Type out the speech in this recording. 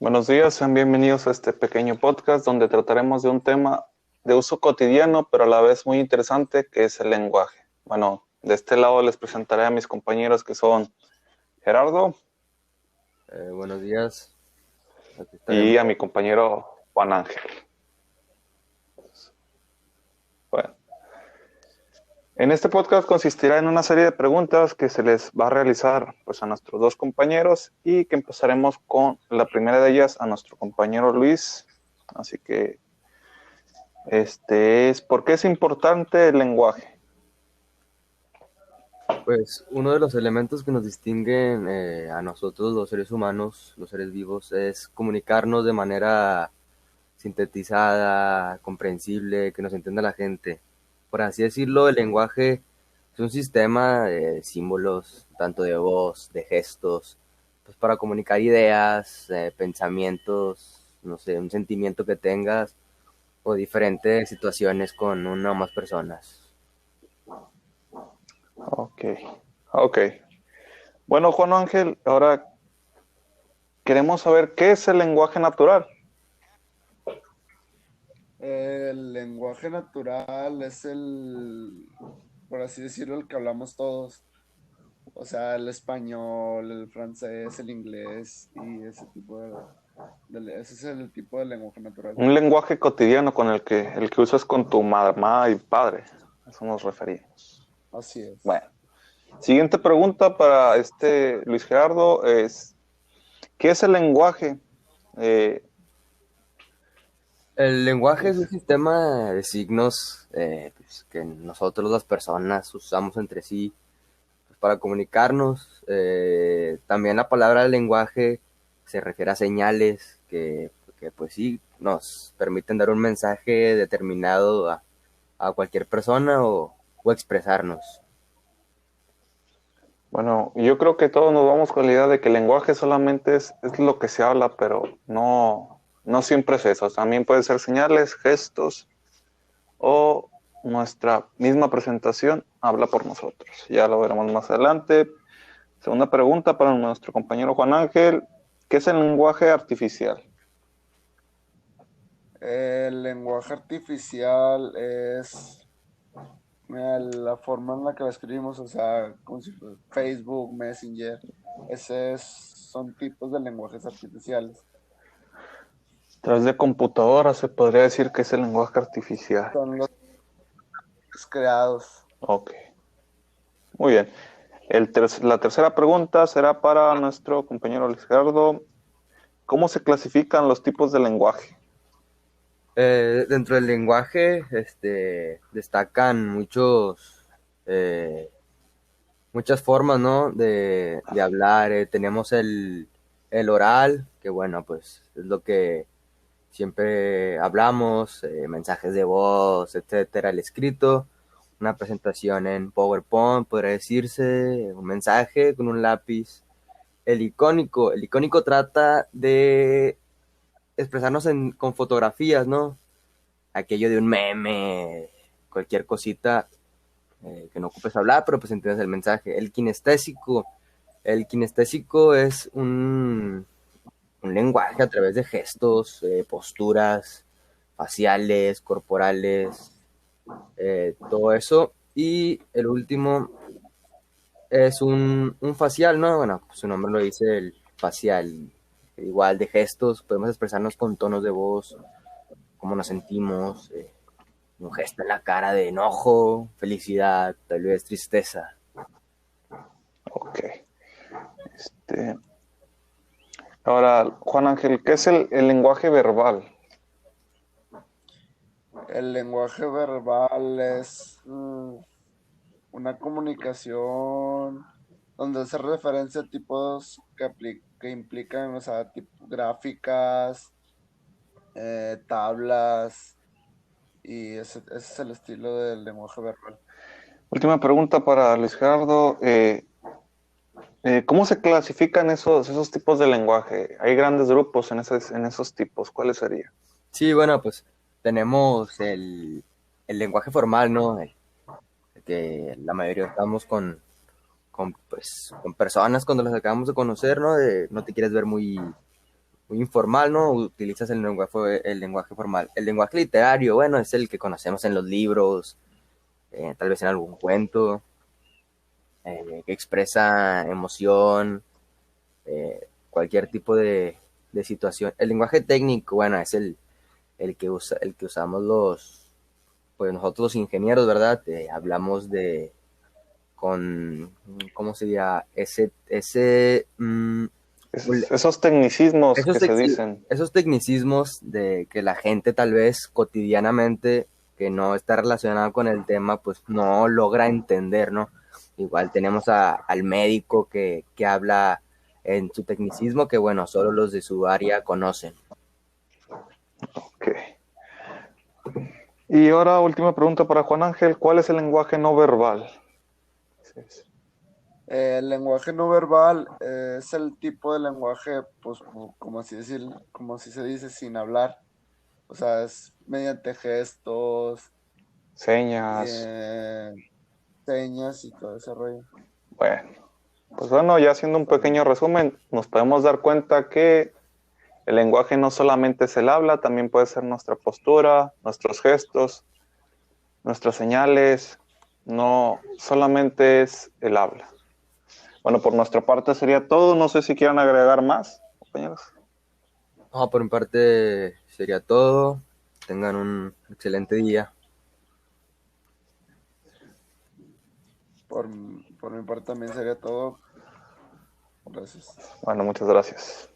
Buenos días, sean bienvenidos a este pequeño podcast donde trataremos de un tema de uso cotidiano, pero a la vez muy interesante, que es el lenguaje. Bueno, de este lado les presentaré a mis compañeros que son Gerardo Buenos días, aquí estaremos. y a mi compañero Juan Ángel. Bueno, en este podcast consistirá en una serie de preguntas que se les va a realizar pues, a nuestros dos compañeros y que empezaremos con la primera de ellas a nuestro compañero Luis. Así que ¿por qué es importante el lenguaje? Pues uno de los elementos que nos distinguen a nosotros, los seres humanos, los seres vivos, es comunicarnos de manera sintetizada, comprensible, que nos entienda la gente. Por así decirlo, el lenguaje es un sistema de símbolos, tanto de voz, de gestos, pues para comunicar ideas, pensamientos, no sé, un sentimiento que tengas o diferentes situaciones con una o más personas. Ok, ok. Bueno, Juan Ángel, ahora queremos saber qué es el lenguaje natural. El lenguaje natural es por así decirlo, el que hablamos todos. O sea, el español, el francés, el inglés y ese tipo ese es el tipo de lenguaje natural. Un lenguaje cotidiano con el que usas con tu mamá y padre. A eso nos referimos. Así es. Bueno, siguiente pregunta para Luis Gerardo es, ¿qué es el lenguaje? Eh, El lenguaje es un es- sistema de signos pues, que nosotros las personas usamos entre sí pues, para comunicarnos. También la palabra lenguaje se refiere a señales que pues sí nos permiten dar un mensaje determinado a cualquier persona o expresarnos. bueno, yo creo que todos nos vamos con la idea de que el lenguaje solamente es lo que se habla, pero no siempre es eso. También puede ser señales, gestos o nuestra misma presentación habla por nosotros. Ya lo veremos más adelante. Segunda pregunta para nuestro compañero Juan Ángel. ¿Qué es el lenguaje artificial? El lenguaje artificial es la forma en la que lo escribimos, o sea, como si fuera Facebook, Messenger. Son tipos de lenguajes artificiales. Tras de computadora se podría decir que es el lenguaje artificial. Son los creados. Ok, muy bien. La tercera pregunta será para nuestro compañero Luis Gerardo. ¿Cómo se clasifican los tipos de lenguaje? Dentro del lenguaje destacan muchas formas, ¿no? de hablar. Tenemos el oral, que bueno, pues es lo que siempre hablamos, mensajes de voz, etcétera. El escrito, una presentación en PowerPoint, podría decirse, un mensaje con un lápiz. El icónico trata de expresarnos con fotografías, ¿no? Aquello de un meme, cualquier cosita que no ocupes hablar, pero pues entiendes el mensaje. El kinestésico es un lenguaje a través de gestos, posturas faciales, corporales, todo eso. Y el último es un facial, ¿no? Bueno, su nombre lo dice, el facial. Igual de gestos, podemos expresarnos con tonos de voz, cómo nos sentimos, un gesto en la cara de enojo, felicidad, tal vez tristeza. Ok. Este, Ahora, Juan Ángel, ¿qué es el lenguaje verbal? El lenguaje verbal es una comunicación donde hace referencia a tipos que implican, o sea, gráficas, tablas, y ese es el estilo del lenguaje verbal. Última pregunta para Luis Gerardo. ¿Cómo se clasifican esos tipos de lenguaje? Hay grandes grupos en esos tipos. ¿Cuáles serían? Sí, bueno, pues tenemos el lenguaje formal, ¿no? El que la mayoría estamos con personas cuando las acabamos de conocer, ¿no? No te quieres ver muy, muy informal, ¿no? Utilizas el lenguaje formal. El lenguaje literario, bueno, es el que conocemos en los libros, tal vez en algún cuento, que expresa emoción, cualquier tipo de situación. El lenguaje técnico, bueno, es el que usamos pues nosotros los ingenieros, ¿verdad? Hablamos ¿cómo sería? Esos tecnicismos Esos, que se dicen. esos tecnicismos de que la gente tal vez cotidianamente que no está relacionada con el tema, pues no logra entender, ¿no? Igual tenemos al médico que habla en su tecnicismo que, bueno, solo los de su área conocen. Ok. Y ahora, última pregunta para Juan Ángel. ¿Cuál es el lenguaje no verbal? El lenguaje no verbal es el tipo de lenguaje, pues, como así decir, como si se dice, sin hablar. O sea, es mediante gestos, Señas. eh, señas y todo ese rollo. Bueno, pues bueno, ya haciendo un pequeño resumen, nos podemos dar cuenta que el lenguaje no solamente es el habla, también puede ser nuestra postura, nuestros gestos, nuestras señales, no solamente es el habla. Bueno, por nuestra parte sería todo, no sé si quieran agregar más, compañeros. No, por mi parte sería todo. Tengan un excelente día. Por mi parte también sería todo. Gracias. Bueno, muchas gracias.